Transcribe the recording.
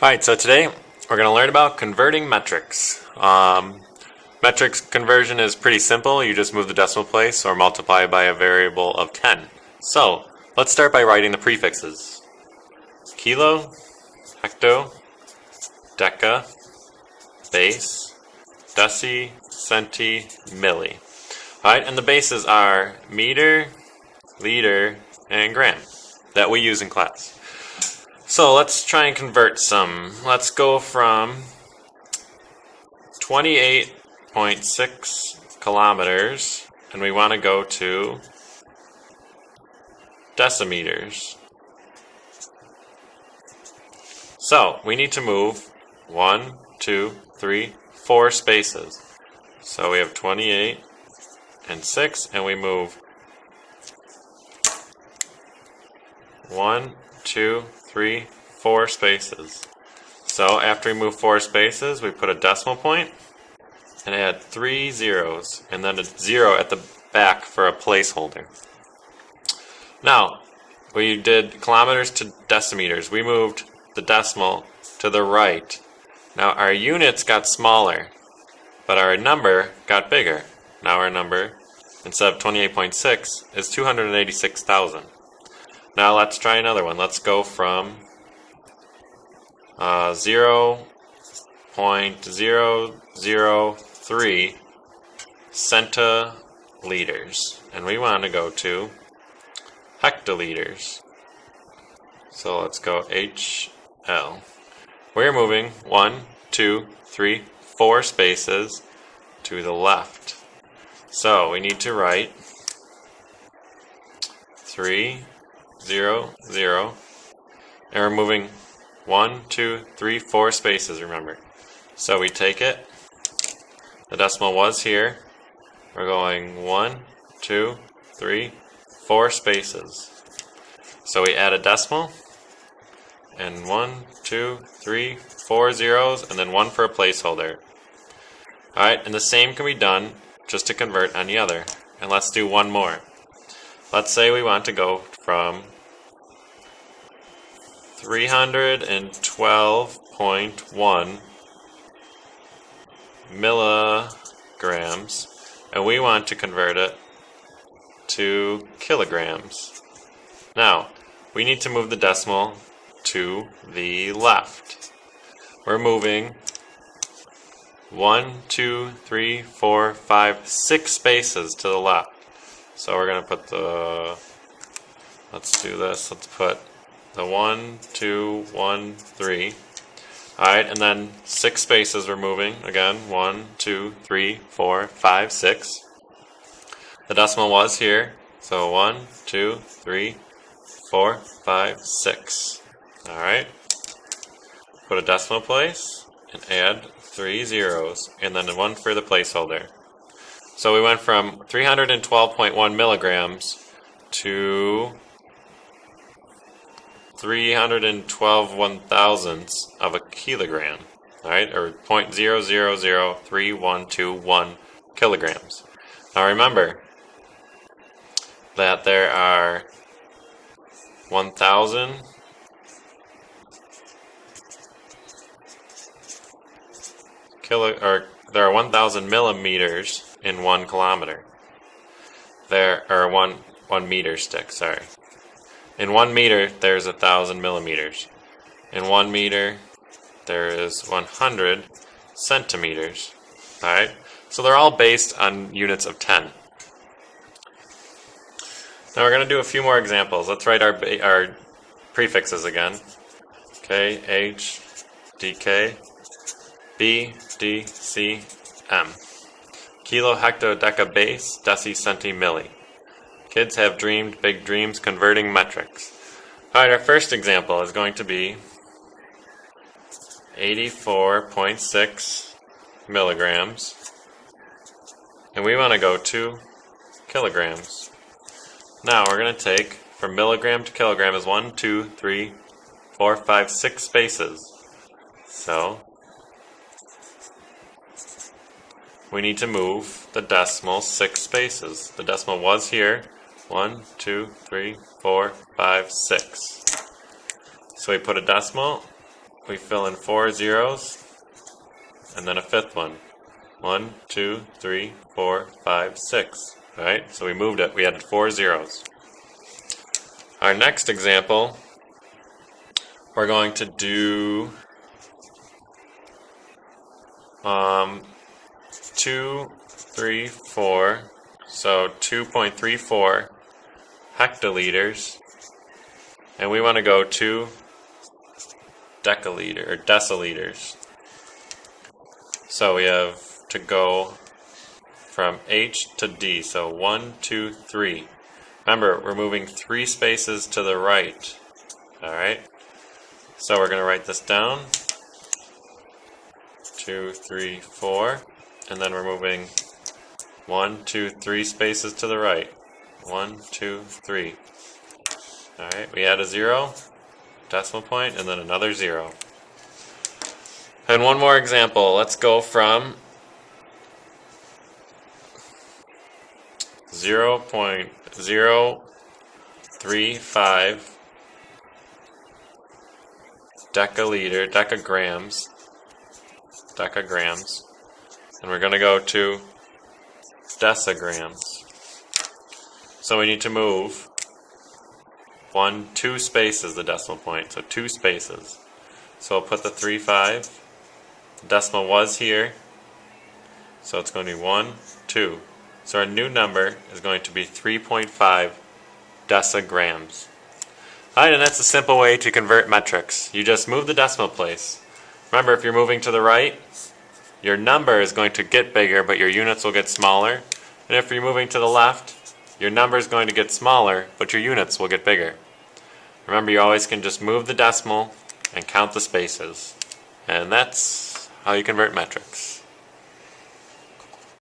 Alright, so today we're going to learn about converting metrics. Metrics conversion is pretty simple. You just move the decimal place or multiply by a variable of 10. So, let's start by writing the prefixes. Kilo, hecto, deca, base, deci, centi, milli. Alright, and the bases are meter, liter, and gram that we use in class. So let's try and convert some. Let's go from 28.6 kilometers, and we want to go to decimeters. So we need to move 1, 2, 3, 4 spaces. So we have 28 and 6, and we move 1, 2, 3, 4 spaces. So after we move 4 spaces, we put a decimal point and add 3 zeros, and then a 0 at the back for a placeholder. Now, we did kilometers to decimeters. We moved the decimal to the right. Now our units got smaller, but our number got bigger. Now our number, instead of 28.6, is 286,000. Now let's try another one. Let's go from 0.003 centiliters, and we want to go to hectoliters. So let's go HL. We're moving 1, 2, 3, 4 spaces to the left. So we need to write 3, 0, 0, and we're moving 1, 2, 3, 4 spaces, remember. So we take it, the decimal was here, we're going 1, 2, 3, 4 spaces. So we add a decimal, and 1, 2, 3, 4 zeros, and then 1 for a placeholder. Alright, and the same can be done just to convert on the other. And let's do one more. Let's say we want to go from 312.1 milligrams, and we want to convert it to kilograms. Now, we need to move the decimal to the left. We're moving 1, 2, 3, 4, 5, 6 spaces to the left. So we're going to put let's do this, let's put the 1, 2, 1, 3. Alright, and then 6 spaces we're moving. Again, 1, 2, 3, 4, 5, 6. The decimal was here. So 1, 2, 3, 4, 5, 6. Alright. Put a decimal place and add 3 zeros, and then 1 for the placeholder. So we went from 312.1 milligrams to 312 1,000ths of a kilogram, alright, or 0.000321 kilograms. Now remember that there are 1,000 there are 1,000 millimeters in 1 kilometer. There are 1 meter stick, sorry. In 1 meter, there's 1,000 millimeters. In 1 meter, there is 100 centimeters. Alright? So they're all based on units of 10. Now we're going to do a few more examples. Let's write our prefixes again. K, H, DK, B, D, C, M. Kilo, hecto, deca, base, deci, centi, milli. Kids have dreamed big dreams converting metrics. Alright, our first example is going to be 84.6 milligrams. And we want to go to kilograms. Now we're going to take, from milligram to kilogram is 1, 2, 3, 4, 5, 6 spaces. So we need to move the decimal 6 spaces. The decimal was here. 1, 2, 3, 4, 5, 6. So we put a decimal we fill in 4 zeros and then a fifth one. 1, 2, 3, 4, 5, 6. Alright, so we moved it. We added 4 zeros. Our next example, we're going to do 2, 3, 4, so 2.34 hectoliters, and we want to go to decaliter or deciliters. So we have to go from H to D, so 1, 2, 3. Remember, we're moving 3 spaces to the right. Alright, so we're going to write this down. 2, 3, 4, and then we're moving 1, 2, 3 spaces to the right. 1, 2, 3. Alright, we add a 0, decimal point, and then another 0. And one more example. Let's go from 0.035 decograms, and we're going to go to decigrams. So we need to move 2 spaces, the decimal point, so 2 spaces. So I'll put the 3.5. The decimal was here, so it's going to be 1, 2. So our new number is going to be 3.5 decigrams. Alright, and that's a simple way to convert metrics. You just move the decimal place. Remember, if you're moving to the right, your number is going to get bigger, but your units will get smaller. And if you're moving to the left, your number is going to get smaller, but your units will get bigger. Remember, you always can just move the decimal and count the spaces. And that's how you convert metrics.